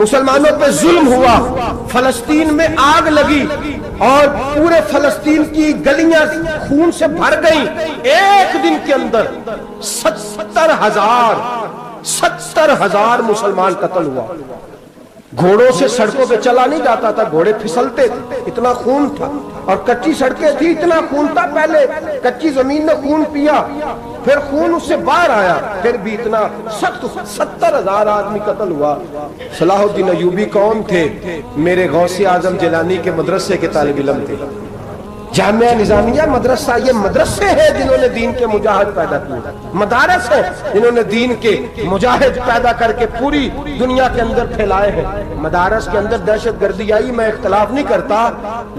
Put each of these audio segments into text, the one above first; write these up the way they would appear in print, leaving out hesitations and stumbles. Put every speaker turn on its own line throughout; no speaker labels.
مسلمانوں پہ ظلم ہوا، فلسطین میں آگ لگی اور پورے فلسطین کی گلیاں خون سے بھر گئیں۔ ایک دن کے اندر 70,000 مسلمان قتل ہوا۔ گھوڑوں سے سڑکوں پہ چلا نہیں جاتا تھا، گھوڑے پھسلتے تھے، اتنا خون تھا، اور کچی سڑکیں تھی، اتنا خون تھا، پہلے کچی زمین نے خون پیا، پھر خون اس سے باہر آیا، پھر بھی اتنا سخت 70,000 آدمی قتل ہوا۔ صلاح الدین ایوبی کون تھے؟ میرے غوث اعظم جیلانی کے مدرسے کے طالب علم تھے۔ جامعہ نظامیہ مدرسہ، یہ مدرسے ہیں جنہوں نے دین کے مجاہد پیدا کیے، مدارس ہیں جنہوں نے دین کے مجاہد پیدا کر کے پوری دنیا کے اندر پھیلائے ہیں۔ مدارس کے اندر دہشت گردی آئی، میں اختلاف نہیں کرتا،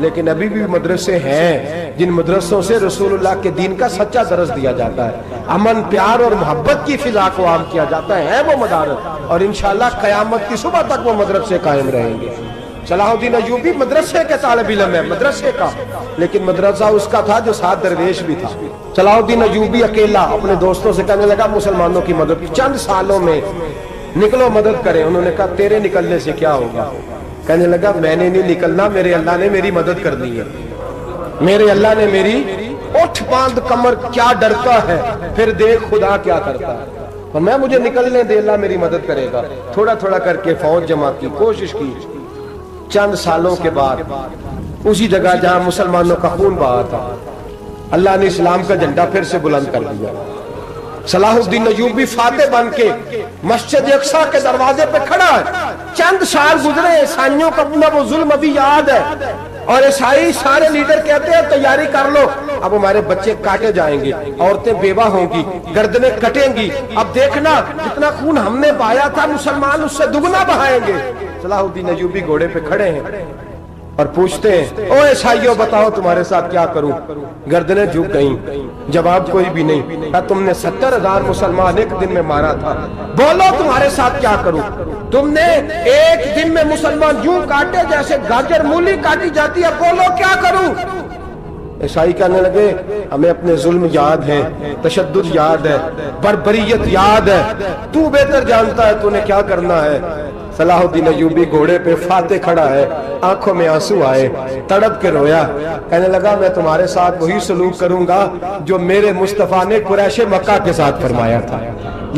لیکن ابھی بھی مدرسے ہیں جن مدرسوں سے رسول اللہ کے دین کا سچا درس دیا جاتا ہے، امن، پیار اور محبت کی فضا کو عام کیا جاتا ہے وہ مدارس، اور انشاءاللہ قیامت کی صبح تک وہ مدرسے قائم رہیں گے۔ صلاح الدین ایوبی مدرسے کے طالب علم ہے، مدرسے کا، لیکن مدرسہ اس کا تھا جو ساتھ درویش بھی تھا۔ صلاح الدین ایوبی اکیلا اپنے دوستوں سے کہنے لگا مسلمانوں کی مدد چند سالوں میں نکلو مدد کریں۔ انہوں نے کہا تیرے نکلنے سے کیا ہوگا؟ کہنے لگا میں نے نہیں نکلنا، میرے اللہ نے میری مدد کرنی ہے، میرے اللہ نے میری اٹھ باندھ کمر، کیا ڈرتا ہے پھر دیکھ خدا کیا کرتا ہے، اور میں مجھے نکلنے دے، اللہ میری مدد کرے گا۔ تھوڑا تھوڑا کر کے فوج جمع کی، کوشش کی، چند سالوں کے بعد اسی جگہ جہاں مسلمانوں کا خون بہا تھا اللہ نے اسلام کا جھنڈا پھر سے بلند کر دیا۔ صلاح الدین ایوبی فاتح بن کے مسجد اقصی کے دروازے پہ کھڑا ہے۔ چند سال گزرے، عیسائیوں کا اپنا وہ ظلم ابھی یاد ہے، اور عیسائی سارے لیڈر کہتے ہیں تیاری کر لو، اب ہمارے بچے کاٹے جائیں گے، عورتیں بیوہ ہوں گی، گردنیں کٹیں گی، اب دیکھنا جتنا خون ہم نے بہایا تھا مسلمان اس سے دگنا بہائیں گے۔ صلاح الدین ایوبی گھوڑے پہ کھڑے ہیں اور پوچھتے ہیں او عیسائیوں بتاؤ تمہارے ساتھ کیا کروں؟ گردنیں جھک گئیں، جواب کوئی بھی نہیں۔ کہا تم نے 70,000 مسلمان ایک دن میں مارا تھا، بولو تمہارے ساتھ کیا کروں؟ تم نے ایک دن میں مسلمان یوں کاٹے جیسے گاجر مولی کاٹی جاتی ہے، بولو کیا کروں؟ عیسائی کہنے لگے ہمیں اپنے ظلم یاد ہے، تشدد یاد ہے، بربریت یاد ہے، تو بہتر جانتا ہے تو نے کیا کرنا ہے۔ صلاح الدین ایوبی گھوڑے پہ فاتح کھڑا ہے، آنکھوں میں آنسو آئے، تڑپ کے رویا، کہنے لگا میں تمہارے ساتھ وہی سلوک کروں گا جو میرے مصطفیٰ نے قریش مکہ کے ساتھ فرمایا تھا،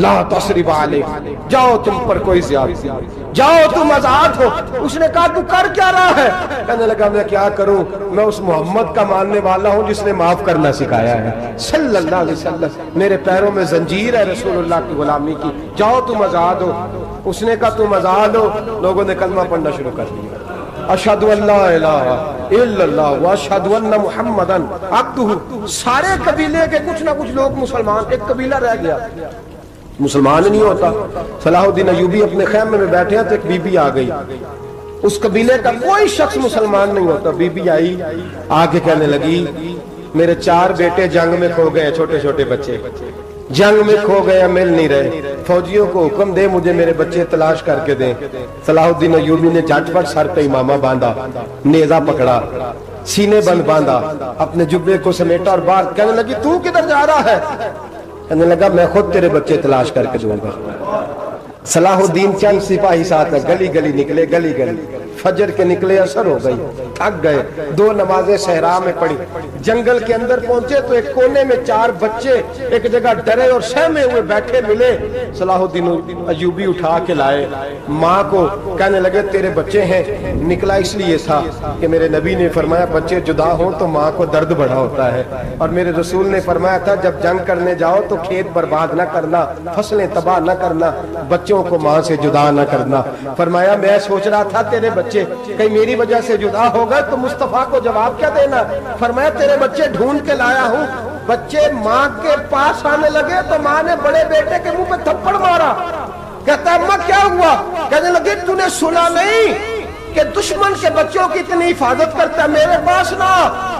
لا تصریب علیک، جاؤ تم پر کوئی زیادتی، جاؤ تم آزاد ہو۔ اس نے کہا تو کر کیا رہا ہے؟ کہنے لگا میں کیا کروں، میں اس محمد کا ماننے والا ہوں جس نے معاف کرنا سکھایا ہے صلی اللہ علیہ وسلم، میرے پیروں میں زنجیر ہے رسول اللہ کی غلامی کی، جاؤ تم آزاد ہو۔ اس نے کہا تم آزاد ہو، لوگوں نے کلمہ پڑھنا شروع کر دیا، اشہد ان لا الہ الا اللہ واشہد ان محمدن عبدہ۔ سارے قبیلے کے کچھ نہ کچھ لوگ مسلمان، ایک قبیلہ رہ گیا مسلمان نہیں ہوتا۔ صلاح الدین ایوبی اپنے خیمے میں بیٹھے ہیں تو ایک بی بی آ گئی، اس قبیلے کا کوئی شخص مسلمان نہیں ہوتا۔ بی بی آئی، آگے کہنے لگی میرے 4 بیٹے جنگ میں کھو گئے، چھوٹے چھوٹے بچے جنگ میں کھو گئے، مل نہیں رہے، فوجیوں کو حکم دے مجھے میرے بچے تلاش کر کے دیں۔ صلاح الدین ایوبی نے جھٹ پٹ سر پہ امامہ باندھا، نیزہ پکڑا، سینے بند باندھا، اپنے جبے کو سمیٹا اور باہر کہنے لگی تو کدھر جا رہا ہے؟ کہنے لگا میں خود تیرے بچے تلاش کر کے دوں گا۔ صلاح الدین چند سپاہی ساتھ گلی گلی نکلے، گلی گلی فجر کے نکلے، اثر ہو گئی، تھک گئے، 2 نمازیں صحرا میں پڑھی، جنگل کے اندر پہنچے تو ایک کونے میں 4 بچے ایک جگہ ڈرے اور سہمے ہوئے بیٹھے ملے۔ صلاح الدین ایوبی اٹھا کے لائے، ماں کو کہنے لگے تیرے بچے ہیں، نکلا اس لیے تھا کہ میرے نبی نے فرمایا بچے جدا ہوں تو ماں کو درد بڑا ہوتا ہے، اور میرے رسول نے فرمایا تھا جب جنگ کرنے جاؤ تو کھیت برباد نہ کرنا، فصلیں تباہ نہ کرنا، بچوں کو ماں سے جدا نہ کرنا۔ فرمایا میں سوچ رہا تھا تیرے بچے کہیں میری وجہ سے جدا ہو گئے تو مصطفیٰ کو جواب کیا دینا؟ فرمایا تیرے بچے ڈھونڈ کے لایا ہوں۔ بچے ماں کے پاس آنے لگے تو ماں نے بڑے بیٹے کے منہ پہ تھپڑ مارا، کہتا اماں کیا ہوا؟ کہنے لگے تو نے سنا نہیں کہ دشمن کے بچوں کی اتنی حفاظت کرتا ہے، میرے پاس نہ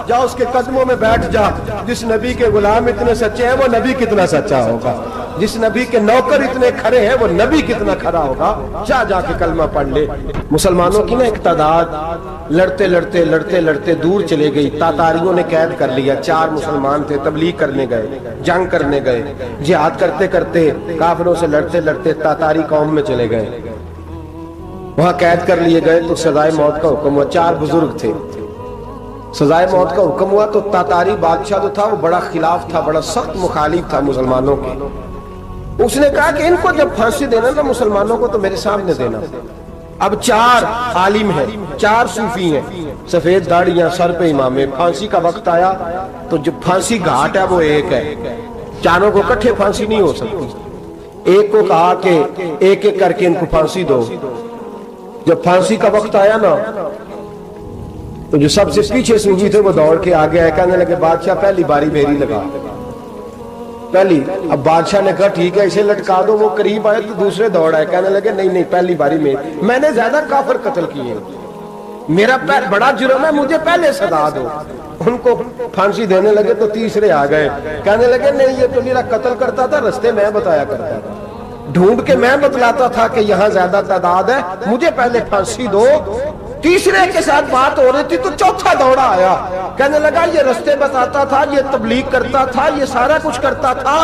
جا، اس کے قدموں میں بیٹھ جا۔ جس نبی کے غلام اتنے سچے ہیں وہ نبی کتنا سچا ہوگا، جس نبی کے نوکر اتنے کھڑے ہیں وہ نبی کتنا کھڑا ہوگا، جا جا کے کلمہ پڑھ لے۔ مسلمانوں کی نا ایک تعداد لڑتے لڑتے لڑتے لڑتے دور چلے گئی، تاتاریوں نے قید کر لیا، 4 مسلمان تھے، تبلیغ کرنے گئے، جنگ کرنے گئے، جہاد کرتے کرتے کافروں سے لڑتے لڑتے تاتاری قوم میں چلے گئے۔ وہاں قید کر لیے گئے تو سزائے موت کا حکم ہوا. 4 بزرگ تھے. سزائے موت کا حکم ہوا تو تاتاری بادشاہ جو تھا وہ بڑا خلاف تھا, بڑا سخت مخالف تھا مسلمانوں کے. اس نے کہا کہ ان کو جب پھانسی دینا نا مسلمانوں کو تو میرے سامنے دینا. اب 4 عالم ہیں, 4 صوفی ہیں, سفید داڑیاں, سر پہ امامے. پھانسی کا وقت آیا تو جو پھانسی گھاٹ ہے وہ ایک ہے, چاروں کو اکٹھے پھانسی نہیں ہو سکتی. ایک کو کہا کہ ایک ایک کر کے ان کو پھانسی دو. جب پھانسی کا وقت آیا نا تو جو سب سے پیچھے صوفی تھے وہ دوڑ کے آگے آئے, کہنے لگے بادشاہ پہلی باری میری لگا. پہلی. اب بادشاہ نے کہا ٹھیک ہے اسے لٹکا دو. وہ قریب آئے تو دوسرے دوڑ آئے, کہنے لگے نہیں نہیں پہلی باری میں نے زیادہ کافر قتل کیے, میرا بڑا جرم ہے, مجھے پہلے سزا دو. ان کو پھانسی دینے لگے تو تیسرے آ گئے, کہنے لگے نہیں یہ تو میرا قتل کرتا تھا, رستے میں بتایا کرتا تھا, ڈھونڈ کے میں بتلاتا تھا کہ یہاں زیادہ تعداد ہے, مجھے پہلے پھانسی دو. تیسرے کے ساتھ بات ہو رہی تھی تو چوتھا دوڑا آیا, کہنے لگا یہ رستے بتاتا تھا, یہ تبلیغ کرتا تھا, یہ سارا کچھ کرتا تھا,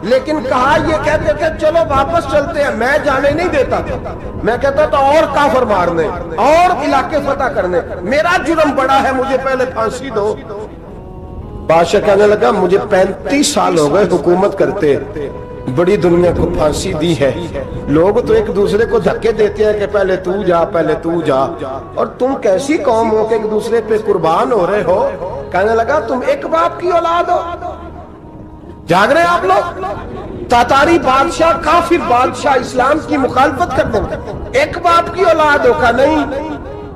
لیکن کہا یہ کہتے کہ چلو واپس چلتے ہیں. میں جانے نہیں دیتا تھا, میں کہتا تھا اور کافر مارنے اور علاقے فتح کرنے, میرا جرم بڑا ہے, مجھے پہلے پھانسی دو. بادشاہ کہنے لگا مجھے 35 سال ہو گئے حکومت کرتے, بڑی دنیا کو پھانسی دی ہے. لوگ تو ایک دوسرے کو دھکے دیتے ہیں کہ پہلے تو جا پہلے تو جا, اور تم کیسی قوم ہو کہ ایک دوسرے پہ قربان ہو رہے ہو. کہنے لگا تم ایک باپ کی اولاد ہو. جاگ رہے آپ لوگ. تاتاری بادشاہ, کافر بادشاہ, اسلام کی مخالفت کرتے ہیں. ایک باپ کی اولاد ہو کا نہیں,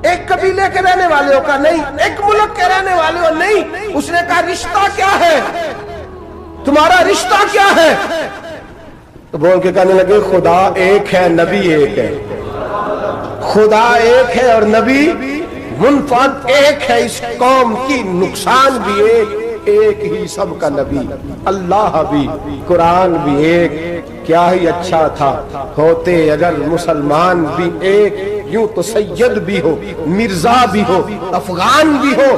ایک قبیلے کے رہنے والے ہو کا نہیں, ایک ملک کے رہنے والے ہو نہیں. اس نے کہا رشتہ کیا ہے, تمہارا رشتہ کیا ہے؟ تو بول کے کہنے لگے خدا ایک ہے, نبی ایک ہے. خدا ایک ہے اور نبی منفرد ایک ہے. اس قوم کی نقصان بھی ایک ہی سب کا نبی. اللہ بھی قرآن بھی ایک. کیا ہی اچھا تھا ہوتے اگر مسلمان بھی ایک. یوں تو سید بھی ہو, مرزا بھی ہو, افغان بھی ہو,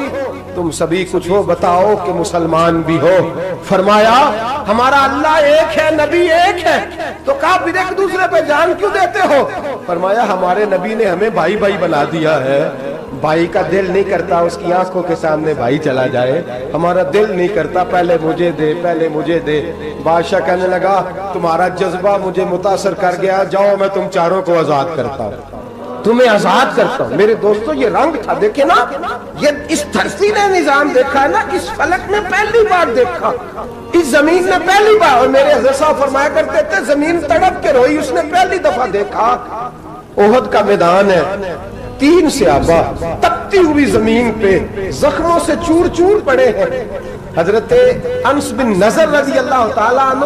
تم سبھی کچھ ہو, بتاؤ کہ مسلمان بھی ہو. فرمایا ہمارا اللہ ایک ہے, نبی ایک ہے. تو کہا پھر ایک دوسرے پہ جان کیوں دیتے ہو؟ فرمایا ہمارے نبی نے ہمیں بھائی بھائی بنا دیا ہے. بھائی کا دل نہیں کرتا اس کی آنکھوں کے سامنے بھائی چلا جائے, ہمارا دل نہیں کرتا پہلے مجھے دے پہلے مجھے دے. بادشاہ کہنے لگا تمہارا جذبہ مجھے متاثر کر گیا, جاؤ میں تم چاروں کو آزاد کرتا ہوں, تمہیں آزاد کرتا ہوں. میرے دوستو یہ رنگ تھا, دیکھیں نا, یہ اس دھرتی نے نظام دیکھا ہے نا, اس فلک نے پہلی بار دیکھا, اس زمین نے پہلی بار. اور میرے حضرت صاحب فرمایا کرتے تھے زمین تڑپ کے روئی, اس نے پہلی دفعہ دیکھا. احد کا میدان ہے, 3 صحابہ تپتی ہوئی زمین پہ زخموں سے چور چور پڑے ہیں. حضرت انس بن نضر رضی اللہ تعالیٰ عنہ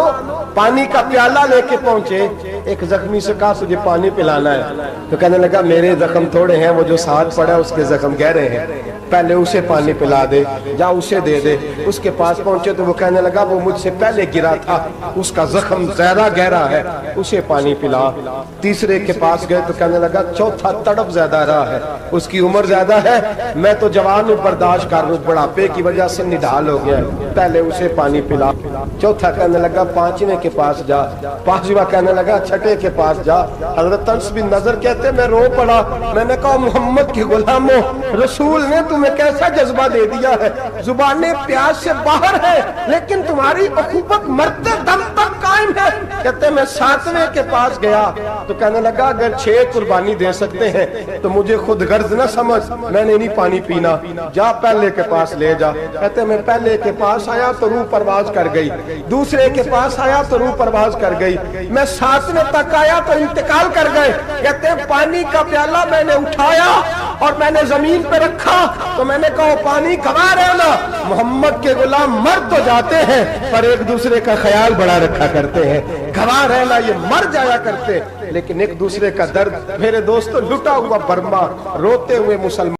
پانی کا پیالہ لے کے پہنچے. ایک زخمی سے کہا تجھے پانی پلانا ہے, تو کہنے لگا میرے زخم تھوڑے ہیں, وہ جو ساتھ پڑا اس کے زخم گہرے ہیں, پہلے اسے پانی پلا دے, جا اسے دے دے. اس کے پاس پہنچے تو وہ کہنے لگا وہ مجھ سے پہلے گرا تھا, اس کا زخم زیادہ گہرا ہے, اسے پانی پلا. تیسرے کے پاس گئے تو کہنے لگا چوتھا تڑپ زیادہ رہا ہے, اس کی عمر زیادہ ہے, میں تو جوان ہوں برداشت کر لوں, بڑھاپے کی وجہ سے نڈھال ہو گیا, پہلے اسے پانی پلا. چوتھا کہنے لگا 5ویں کے پاس جا, 5واں کہنے لگا 6ٹھے کے پاس جا. حضرت انس بن نضر کہتے میں رو پڑا, میں نے کہا محمد کے غلاموں, رسول نے تمہیں کیسا جذبہ دے دیا ہے, زبانیں پیاس سے باہر ہے لیکن تمہاری اخوت مرتے دم تک قائم ہے. کہتے میں 7ویں کے پاس گیا تو کہنے لگا اگر 6 قربانی دے سکتے ہیں تو مجھے خود غرض نہ سمجھ, میں نے نہیں پانی پینا, جا پہلے کے پاس لے جا. کہتے میں پہلے کے پاس آیا تو روح پرواز کر گئی, دوسرے کے پاس آیا تو روح پرواز کر گئی, میں 7ویں تک آیا تو انتقال کر گئے. کہتے ہیں پانی کا پیالہ میں نے اٹھایا اور میں نے زمین پہ رکھا تو میں نے کہا پانی کھوا رہنا, محمد کے غلام مر تو جاتے ہیں پر ایک دوسرے کا خیال بڑا رکھا کرتے ہیں, گھوا رہنا یہ مر جایا کرتے لیکن ایک دوسرے کا درد. میرے دوستو لٹا ہوا برما, روتے ہوئے مسلمان